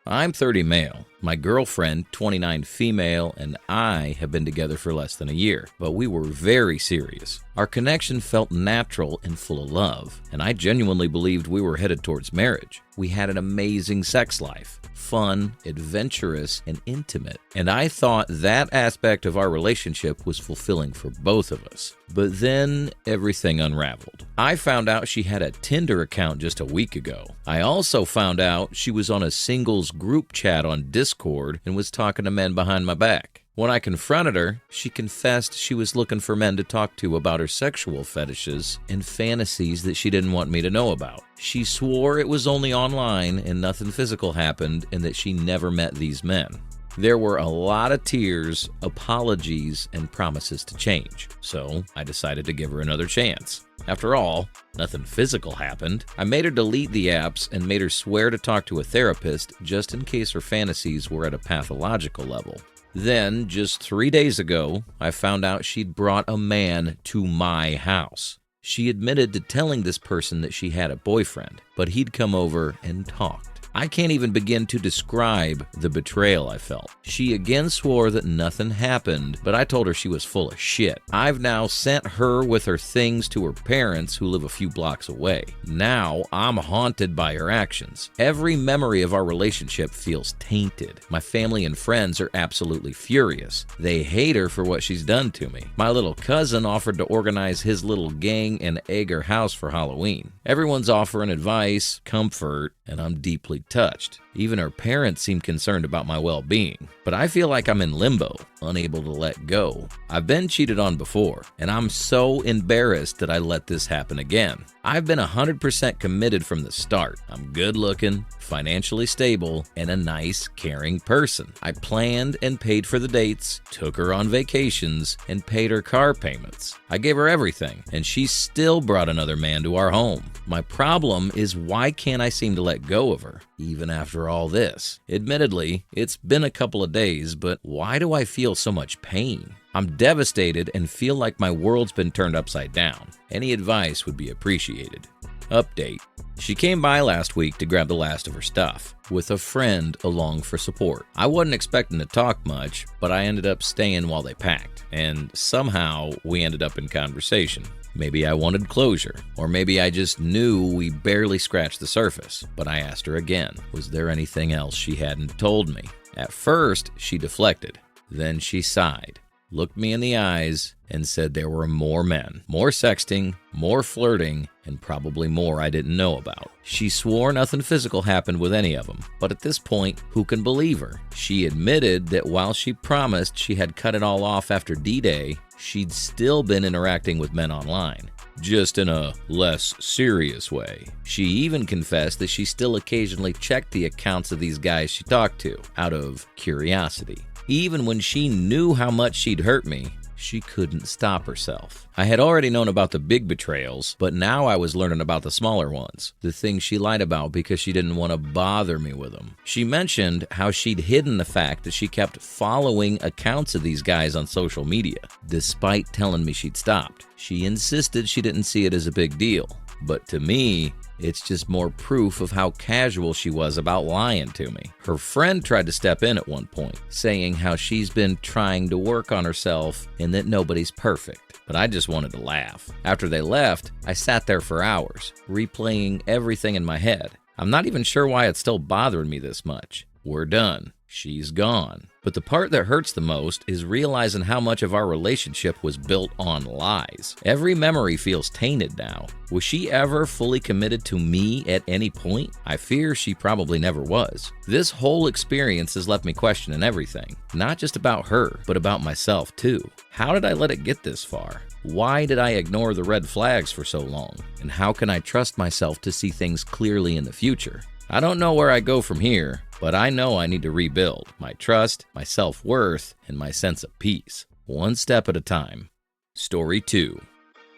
I'm 30 male. My girlfriend, 29 female, and I have been together for less than a year, but we were very serious. Our connection felt natural and full of love, and I genuinely believed we were headed towards marriage. We had an amazing sex life, fun, adventurous, and intimate, and I thought that aspect of our relationship was fulfilling for both of us. But then everything unraveled. I found out she had a Tinder account just a week ago. I also found out she was on a singles group chat on Discord and was talking to men behind my back. When I confronted her, she confessed she was looking for men to talk to about her sexual fetishes and fantasies that she didn't want me to know about. She swore it was only online and nothing physical happened and that she never met these men. There were a lot of tears, apologies, and promises to change, so I decided to give her another chance. After all, nothing physical happened. I made her delete the apps and made her swear to talk to a therapist just in case her fantasies were at a pathological level. Then, just 3 days ago, I found out she'd brought a man to my house. She admitted to telling this person that she had a boyfriend, but he'd come over and talked. I can't even begin to describe the betrayal I felt. She again swore that nothing happened, but I told her she was full of shit. I've now sent her with her things to her parents who live a few blocks away. Now I'm haunted by her actions. Every memory of our relationship feels tainted. My family and friends are absolutely furious. They hate her for what she's done to me. My little cousin offered to organize his little gang and egg her house for Halloween. Everyone's offering advice, comfort, and I'm deeply touched. Even her parents seem concerned about my well-being. But I feel like I'm in limbo, unable to let go. I've been cheated on before, and I'm so embarrassed that I let this happen again. I've been 100% committed from the start. I'm good-looking, financially stable, and a nice, caring person. I planned and paid for the dates, took her on vacations, and paid her car payments. I gave her everything, and she still brought another man to our home. My problem is, why can't I seem to let go of her, even after all this? Admittedly, it's been a couple of days, but why do I feel so much pain? I'm devastated and feel like my world's been turned upside down. Any advice would be appreciated. Update. She came by last week to grab the last of her stuff, with a friend along for support. I wasn't expecting to talk much, but I ended up staying while they packed, and somehow we ended up in conversation. Maybe I wanted closure, or maybe I just knew we barely scratched the surface. But I asked her again, was there anything else she hadn't told me? At first, she deflected. Then she sighed, looked me in the eyes, and said there were more men, more sexting, more flirting, and probably more I didn't know about. She swore nothing physical happened with any of them, but at this point, who can believe her? She admitted that while she promised she had cut it all off after D-Day, she'd still been interacting with men online, just in a less serious way. She even confessed that she still occasionally checked the accounts of these guys she talked to, out of curiosity. Even when she knew how much she'd hurt me, she couldn't stop herself. I had already known about the big betrayals, but now I was learning about the smaller ones, the things she lied about because she didn't want to bother me with them. She mentioned how she'd hidden the fact that she kept following accounts of these guys on social media, despite telling me she'd stopped. She insisted she didn't see it as a big deal, but to me, it's just more proof of how casual she was about lying to me. Her friend tried to step in at one point, saying how she's been trying to work on herself and that nobody's perfect. But I just wanted to laugh. After they left, I sat there for hours, replaying everything in my head. I'm not even sure why it's still bothering me this much. We're done. She's gone. But the part that hurts the most is realizing how much of our relationship was built on lies. Every memory feels tainted now. Was she ever fully committed to me at any point? I fear she probably never was. This whole experience has left me questioning everything. Not just about her, but about myself too. How did I let it get this far? Why did I ignore the red flags for so long? And how can I trust myself to see things clearly in the future? I don't know where I go from here, but I know I need to rebuild my trust, my self-worth, and my sense of peace, one step at a time. Story 2.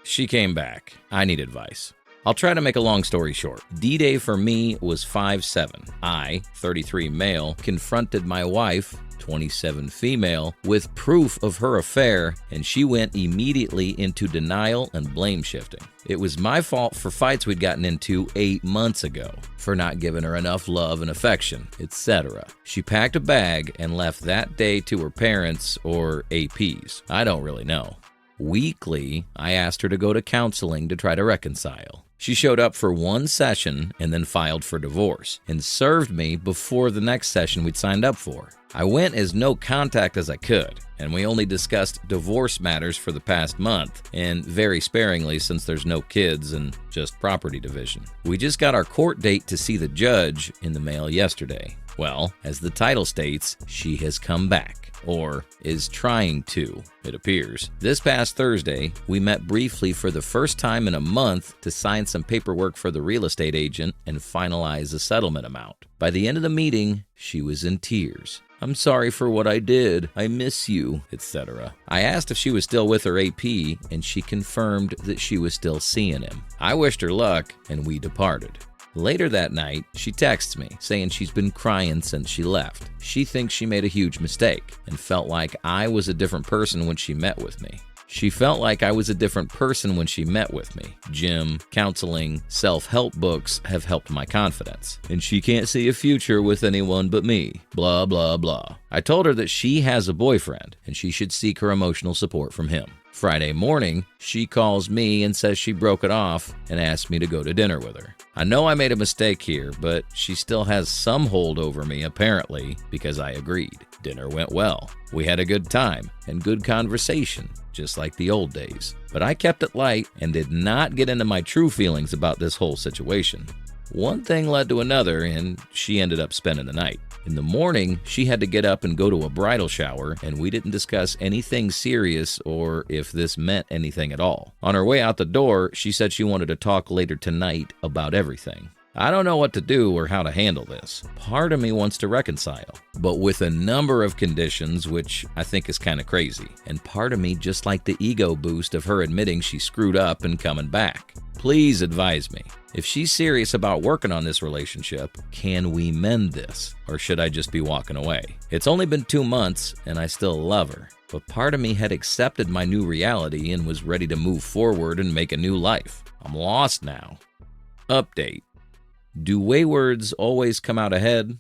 She came back. I need advice. I'll try to make a long story short. D-Day for me was 5/7. I, 33 male, confronted my wife, 27 female, with proof of her affair, and she went immediately into denial and blame shifting. It was my fault for fights we'd gotten into 8 months ago, for not giving her enough love and affection, etc. She packed a bag and left that day to her parents or APs. I don't really know. Weekly, I asked her to go to counseling to try to reconcile. She showed up for one session and then filed for divorce and served me before the next session we'd signed up for. I went as no contact as I could, and we only discussed divorce matters for the past month, and very sparingly since there's no kids and just property division. We just got our court date to see the judge in the mail yesterday. Well, as the title states, she has come back, or is trying to, it appears. This past Thursday, we met briefly for the first time in a month to sign some paperwork for the real estate agent and finalize a settlement amount. By the end of the meeting, she was in tears. "I'm sorry for what I did. I miss you," etc. I asked if she was still with her AP, and she confirmed that she was still seeing him. I wished her luck, and we departed. Later that night, she texts me, saying she's been crying since she left. She thinks she made a huge mistake and felt like I was a different person when she met with me. Gym, counseling, self-help books have helped my confidence. And she can't see a future with anyone but me. Blah, blah, blah. I told her that she has a boyfriend and she should seek her emotional support from him. Friday morning, she calls me and says she broke it off and asked me to go to dinner with her. I know I made a mistake here, but she still has some hold over me, apparently, because I agreed. Dinner went well. We had a good time and good conversation, just like the old days. But I kept it light and did not get into my true feelings about this whole situation. One thing led to another, and she ended up spending the night. In the morning, she had to get up and go to a bridal shower, and we didn't discuss anything serious or if this meant anything at all. On her way out the door, she said she wanted to talk later tonight about everything. I don't know what to do or how to handle this. Part of me wants to reconcile, but with a number of conditions, which I think is kind of crazy. And part of me just like the ego boost of her admitting she screwed up and coming back. Please advise me. If she's serious about working on this relationship, can we mend this? Or should I just be walking away? It's only been 2 months and I still love her, but part of me had accepted my new reality and was ready to move forward and make a new life. I'm lost now. Update. Do waywards always come out ahead?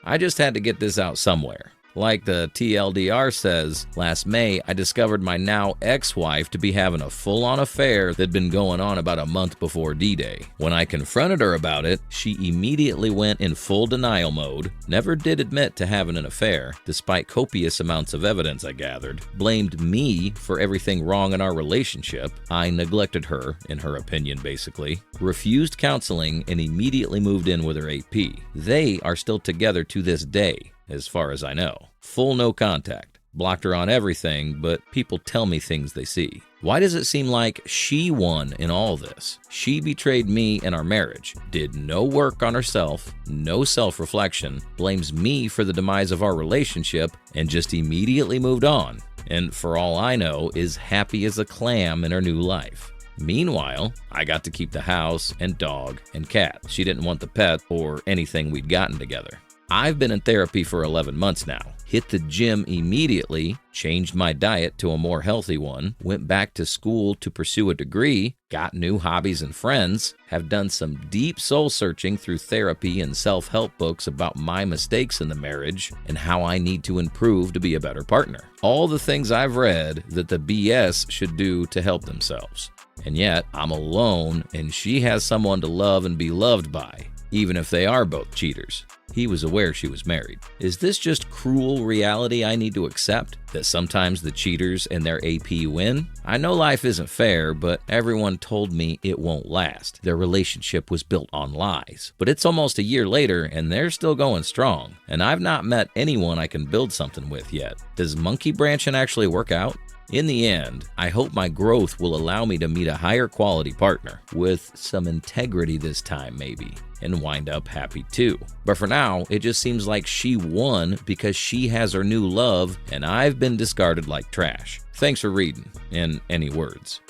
I just had to get this out somewhere. Like the TLDR says, last May, I discovered my now ex-wife to be having a full-on affair that'd been going on about a month before D-Day. When I confronted her about it, she immediately went in full denial mode, never did admit to having an affair, despite copious amounts of evidence I gathered, blamed me for everything wrong in our relationship, I neglected her, in her opinion basically, refused counseling, and immediately moved in with her AP. They are still together to this day, as far as I know. Full no contact. Blocked her on everything, but people tell me things they see. Why does it seem like she won in all this? She betrayed me in our marriage, did no work on herself, no self-reflection, blames me for the demise of our relationship, and just immediately moved on. And for all I know, is happy as a clam in her new life. Meanwhile, I got to keep the house and dog and cat. She didn't want the pet or anything we'd gotten together. I've been in therapy for 11 months now. Hit the gym immediately, changed my diet to a more healthy one, went back to school to pursue a degree, got new hobbies and friends, have done some deep soul searching through therapy and self-help books about my mistakes in the marriage and how I need to improve to be a better partner. All the things I've read that the BS should do to help themselves. And yet, I'm alone and she has someone to love and be loved by, even if they are both cheaters. He was aware she was married. Is this just cruel reality I need to accept? That sometimes the cheaters and their AP win? I know life isn't fair, but everyone told me it won't last. Their relationship was built on lies. But it's almost a year later and they're still going strong. And I've not met anyone I can build something with yet. Does monkey branching actually work out? In the end, I hope my growth will allow me to meet a higher quality partner, with some integrity this time maybe, and wind up happy too. But for now, it just seems like she won because she has her new love and I've been discarded like trash. Thanks for reading, in any words.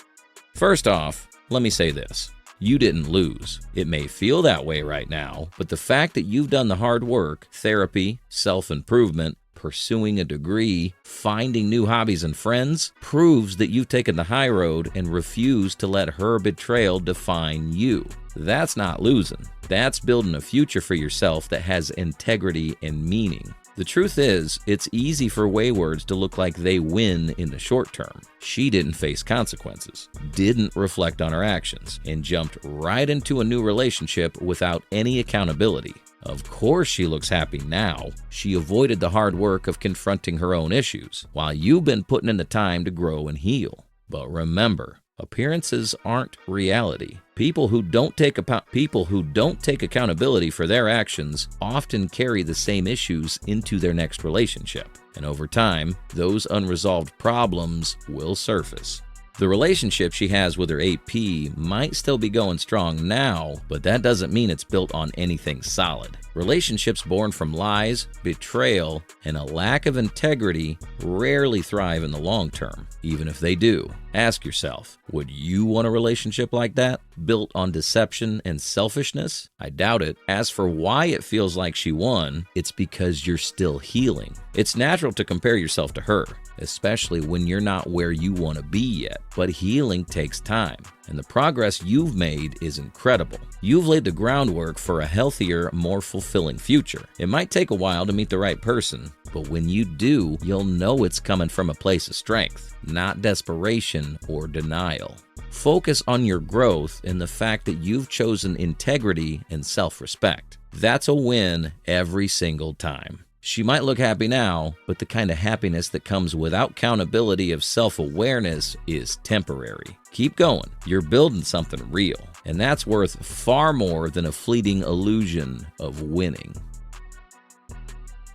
First off, let me say this. you didn't lose. It may feel that way right now, but the fact that you've done the hard work, therapy, self-improvement, pursuing a degree, finding new hobbies and friends, proves that you've taken the high road and refused to let her betrayal define you. That's not losing. That's building a future for yourself that has integrity and meaning. The truth is, it's easy for waywards to look like they win in the short term. She didn't face consequences, didn't reflect on her actions, and jumped right into a new relationship without any accountability. Of course she looks happy now. She avoided the hard work of confronting her own issues, while you've been putting in the time to grow and heal. But remember, appearances aren't reality. People who don't take accountability for their actions often carry the same issues into their next relationship. And over time, those unresolved problems will surface. The relationship she has with her AP might still be going strong now, but that doesn't mean it's built on anything solid. Relationships born from lies, betrayal, and a lack of integrity rarely thrive in the long term. Even if they do, ask yourself, would you want a relationship like that, built on deception and selfishness? I doubt it. As for why it feels like she won, it's because you're still healing. It's natural to compare yourself to her, especially when you're not where you want to be yet. But healing takes time, and the progress you've made is incredible. You've laid the groundwork for a healthier, more fulfilling future. It might take a while to meet the right person, but when you do, you'll know it's coming from a place of strength, not desperation or denial. Focus on your growth and the fact that you've chosen integrity and self-respect. That's a win every single time. She might look happy now, but the kind of happiness that comes without accountability of self-awareness is temporary. Keep going. You're building something real, and that's worth far more than a fleeting illusion of winning.